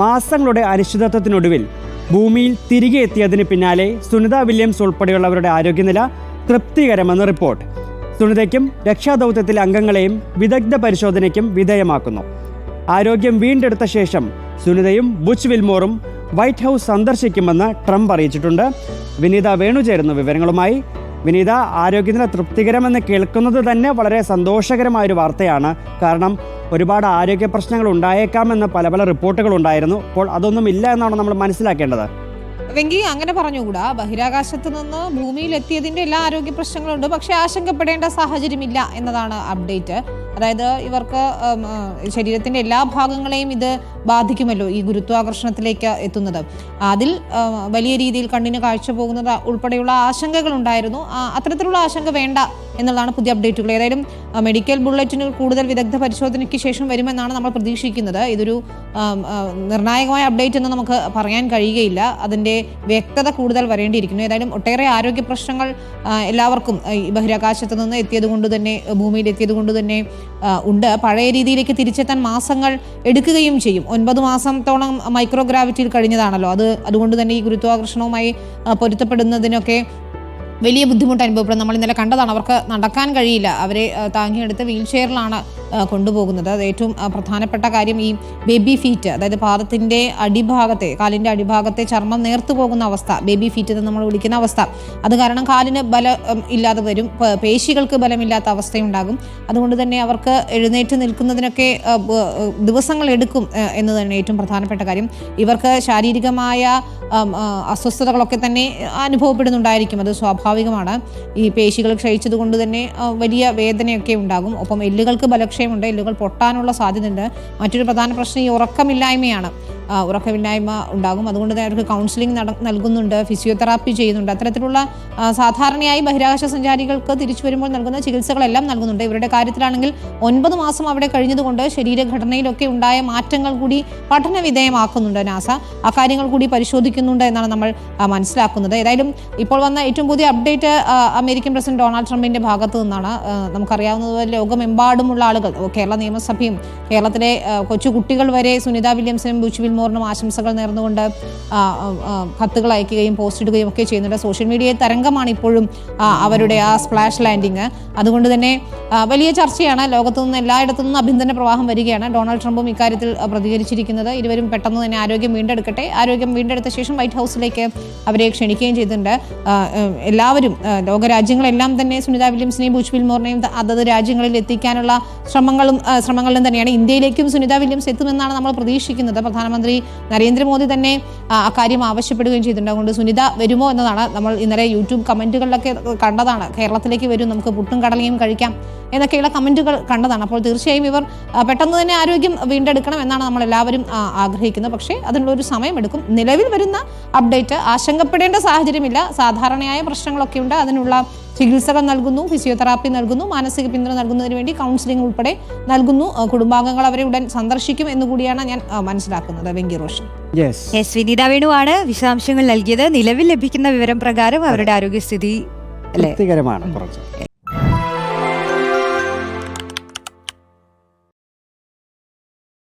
മാസങ്ങളുടെ അനിശ്ചിതത്വത്തിനൊടുവിൽ ഭൂമിയിൽ തിരികെ എത്തിയതിന് പിന്നാലെ സുനിത വില്യംസ് ഉൾപ്പെടെയുള്ളവരുടെ ആരോഗ്യനില തൃപ്തികരമെന്ന് റിപ്പോർട്ട്. സുനിതയ്ക്കും രക്ഷാദൗത്യത്തിലെ അംഗങ്ങളെയും വിദഗ്ധ പരിശോധനയ്ക്കും വിധേയമാക്കുന്നു. ആരോഗ്യം വീണ്ടെടുത്ത ശേഷം സുനിതയും ബുച്ച് വിൽമോറും വൈറ്റ് ഹൗസ് സന്ദർശിക്കുമെന്ന് ട്രംപ് അറിയിച്ചിട്ടുണ്ട്. വിനീത വേണു ചേരുന്നു വിവരങ്ങളുമായി. വിനീത, ആരോഗ്യനില തൃപ്തികരമെന്ന് കേൾക്കുന്നത് തന്നെ വളരെ സന്തോഷകരമായൊരു വാർത്തയാണ്. കാരണം ഒരുപാട് ആരോഗ്യ പ്രശ്നങ്ങൾ ഉണ്ടായേക്കാമെന്ന് പല റിപ്പോർട്ടുകളുണ്ടായിരുന്നു. അപ്പോൾ അതൊന്നും ഇല്ല എന്നാണ് നമ്മൾ മനസ്സിലാക്കേണ്ടത്. വെങ്കി, അങ്ങനെ പറഞ്ഞുകൂടാ. ബഹിരാകാശത്ത് നിന്ന് ഭൂമിയിൽ എത്തിയതിൻ്റെ എല്ലാ ആരോഗ്യ പ്രശ്നങ്ങളുണ്ട്, പക്ഷേ ആശങ്കപ്പെടേണ്ട സാഹചര്യമില്ല എന്നതാണ് അപ്ഡേറ്റ്. അതായത് ഇവർക്ക് ശരീരത്തിൻ്റെ എല്ലാ ഭാഗങ്ങളെയും ഇത് ബാധിക്കുമല്ലോ, ഈ ഗുരുത്വാകർഷണത്തിലേക്ക് എത്തുന്നത്. അതിൽ വലിയ രീതിയിൽ കണ്ണിന് കാഴ്ച പോകുന്നത് ഉൾപ്പെടെയുള്ള ആശങ്കകളുണ്ടായിരുന്നു. അത്തരത്തിലുള്ള ആശങ്ക വേണ്ട എന്നുള്ളതാണ് പുതിയ അപ്ഡേറ്റുകൾ. ഏതായാലും മെഡിക്കൽ ബുള്ളറ്റിനുകൾ കൂടുതൽ വിദഗ്ധ പരിശോധനയ്ക്ക് ശേഷം വരുമെന്നാണ് നമ്മൾ പ്രതീക്ഷിക്കുന്നത്. ഇതൊരു നിർണായകമായ അപ്ഡേറ്റ് എന്ന് നമുക്ക് പറയാൻ കഴിയുകയില്ല. അതിൻ്റെ വ്യക്തത കൂടുതൽ വരേണ്ടിയിരിക്കുന്നു. ഏതായാലും ഒട്ടേറെ ആരോഗ്യ പ്രശ്നങ്ങൾ എല്ലാവർക്കും ഈ ബഹിരാകാശത്ത് നിന്ന് എത്തിയത് കൊണ്ട് തന്നെ, ഭൂമിയിൽ എത്തിയത് കൊണ്ട് തന്നെ ഉണ്ട്. പഴയ രീതിയിലേക്ക് തിരിച്ചെത്താൻ മാസങ്ങൾ എടുക്കുകയും ചെയ്യും. 9 മാസത്തോളം മൈക്രോഗ്രാവിറ്റിയിൽ കഴിഞ്ഞതാണല്ലോ. അതുകൊണ്ട് തന്നെ ഈ ഗുരുത്വാകർഷണവുമായി പൊരുത്തപ്പെടുന്നതിനൊക്കെ വലിയ ബുദ്ധിമുട്ട് അനുഭവപ്പെടും. നമ്മൾ ഇന്നലെ കണ്ടതാണ്. അവർക്ക് നടക്കാൻ കഴിയില്ല. അവരെ താങ്ങിയെടുത്ത് വീൽ ചെയറിലാണ് കൊണ്ടുപോകുന്നത്. അത് ഏറ്റവും പ്രധാനപ്പെട്ട കാര്യം. ഈ ബേബി ഫീറ്റ്, അതായത് പാദത്തിൻ്റെ അടിഭാഗത്തെ, കാലിൻ്റെ അടിഭാഗത്തെ ചർമ്മം നേർത്തു പോകുന്ന അവസ്ഥ, ബേബി ഫീറ്റ് എന്ന് നമ്മൾ വിളിക്കുന്ന അവസ്ഥ, അത് കാരണം കാലിന് ബലം ഇല്ലാതെ വരും, പേശികൾക്ക് ബലമില്ലാത്ത അവസ്ഥയുണ്ടാകും. അതുകൊണ്ട് തന്നെ അവർക്ക് എഴുന്നേറ്റ് നിൽക്കുന്നതിനൊക്കെ ദിവസങ്ങൾ എടുക്കും എന്ന് തന്നെ ഏറ്റവും പ്രധാനപ്പെട്ട കാര്യം. ഇവർക്ക് ശാരീരികമായ അസ്വസ്ഥതകളൊക്കെ തന്നെ അനുഭവപ്പെടുന്നുണ്ടായിരിക്കും. അത് സ്വാഭാവികമാണ്. ഈ പേശികൾ ക്ഷയിച്ചത് കൊണ്ട് തന്നെ വലിയ വേദനയൊക്കെ ഉണ്ടാകും. ഒപ്പം എല്ലുകൾക്ക് ബലക്ഷയമുണ്ട്, എല്ലുകൾ പൊട്ടാനുള്ള സാധ്യതയുണ്ട്. മറ്റൊരു പ്രധാന പ്രശ്നം ഈ ഉറക്കമില്ലായ്മയാണ്. ഉറക്കമില്ലായ്മ ഉണ്ടാകും. അതുകൊണ്ട് തന്നെ അവർക്ക് കൗൺസിലിംഗ് നൽകുന്നുണ്ട്, ഫിസിയോതെറാപ്പി ചെയ്യുന്നുണ്ട്. അത്തരത്തിലുള്ള സാധാരണയായി ബഹിരാകാശ സഞ്ചാരികൾക്ക് തിരിച്ചു വരുമ്പോൾ നൽകുന്ന ചികിത്സകളെല്ലാം നൽകുന്നുണ്ട്. ഇവരുടെ കാര്യത്തിലാണെങ്കിൽ 9 മാസം അവിടെ കഴിഞ്ഞതുകൊണ്ട് ശരീരഘടനയിലൊക്കെ ഉണ്ടായ മാറ്റങ്ങൾ കൂടി പഠന വിധേയമാക്കുന്നുണ്ട് നാസ. അക്കാര്യങ്ങൾ കൂടി പരിശോധിക്കുന്നുണ്ട് എന്നാണ് നമ്മൾ മനസ്സിലാക്കുന്നത്. ഏതായാലും ഇപ്പോൾ വന്ന ഏറ്റവും പുതിയ അപ്ഡേറ്റ് അമേരിക്കൻ പ്രസിഡന്റ് ഡൊണാൾഡ് ട്രംപിന്റെ ഭാഗത്തു നിന്നാണ്. നമുക്കറിയാവുന്നതുപോലെ ലോകമെമ്പാടുമുള്ള ആളുകൾ, കേരള നിയമസഭയും കേരളത്തിലെ കൊച്ചുകുട്ടികൾ വരെ സുനിത വില്യംസിനും ബുച്ച് വിൽമോറിനും ആശംസകൾ നേർന്നുകൊണ്ട് കത്തുകൾ അയക്കുകയും പോസ്റ്റ് ഇടുകയും ഒക്കെ ചെയ്യുന്നുണ്ട്. സോഷ്യൽ മീഡിയ തരംഗമാണ് ഇപ്പോഴും അവരുടെ ആ സ്പ്ലാഷ് ലാൻഡിങ്. അതുകൊണ്ട് തന്നെ വലിയ ചർച്ചയാണ്. ലോകത്തു നിന്ന് എല്ലായിടത്തു നിന്നും അഭ്യന്തര പ്രവാഹം വരികയാണ്. ഡൊണാൾഡ് ട്രംപും ഇക്കാര്യത്തിൽ പ്രതികരിച്ചിരിക്കുന്നത്. ഇരുവരും പെട്ടെന്ന് തന്നെ ആരോഗ്യം വീണ്ടെടുക്കട്ടെ, ആരോഗ്യം വീണ്ടെടുത്ത ശേഷം വൈറ്റ് ഹൗസിലേക്ക് അവരെ ക്ഷണിക്കുകയും ചെയ്തിട്ടുണ്ട്. എല്ലാവരും, ലോകരാജ്യങ്ങളെല്ലാം തന്നെ സുനിത വില്യംസിനെയും ബുച്ച് വിൽമോറിനെയും അതത് രാജ്യങ്ങളിൽ എത്തിക്കാനുള്ള ശ്രമങ്ങളിലും തന്നെയാണ്. ഇന്ത്യയിലേക്കും സുനിത വില്യംസ് എത്തുമെന്നാണ് നമ്മൾ പ്രതീക്ഷിക്കുന്നത്. പ്രധാനമന്ത്രി നരേന്ദ്രമോദി തന്നെ അക്കാര്യം ആവശ്യപ്പെടുകയും ചെയ്തിട്ടുണ്ട്. അതുകൊണ്ട് സുനിത വരുമോ എന്നതാണ് നമ്മൾ ഇന്നലെ യൂട്യൂബ് കമൻറ്റുകളിലൊക്കെ കണ്ടതാണ്. കേരളത്തിലേക്ക് വരും, നമുക്ക് പുട്ടും കടലയും കഴിക്കാം എന്നൊക്കെയുള്ള കമൻറ്റുകൾ കണ്ടതാണ്. അപ്പോൾ തീർച്ചയായും ഇവർ പെട്ടെന്ന് തന്നെ ആരോഗ്യം വീണ്ടെടുക്കണം എന്നാണ് നമ്മൾ എല്ലാവരും ആഗ്രഹിക്കുന്നത്. പക്ഷേ അതിനുള്ളൊരു സമയമെടുക്കും. നിലവിൽ വരുന്ന അപ്ഡേറ്റ്, ആശങ്കപ്പെടേണ്ട സാഹചര്യമില്ല. സാധാരണയായ പ്രശ്നങ്ങളൊക്കെ ഉണ്ട്. അതിനുള്ള ചികിത്സകൾ നൽകുന്നു, ഫിസിയോതെറാപ്പി നൽകുന്നു, മാനസിക പിന്തുണ നൽകുന്നതിന് വേണ്ടി കൗൺസിലിംഗ് ഉൾപ്പെടെ നൽകുന്നു. കുടുംബാംഗങ്ങൾ അവരെ ഉടൻ സന്ദർശിക്കും എന്നുകൂടിയാണ് ഞാൻ മനസ്സിലാക്കുന്നത്. വെങ്കി റോഷൻ. വിനീത വേണുവാണ് വിശദാംശങ്ങൾ നൽകിയത്. നിലവിൽ ലഭിക്കുന്ന വിവരം പ്രകാരം അവരുടെ ആരോഗ്യസ്ഥിതി തൃപ്തികരമാണ്.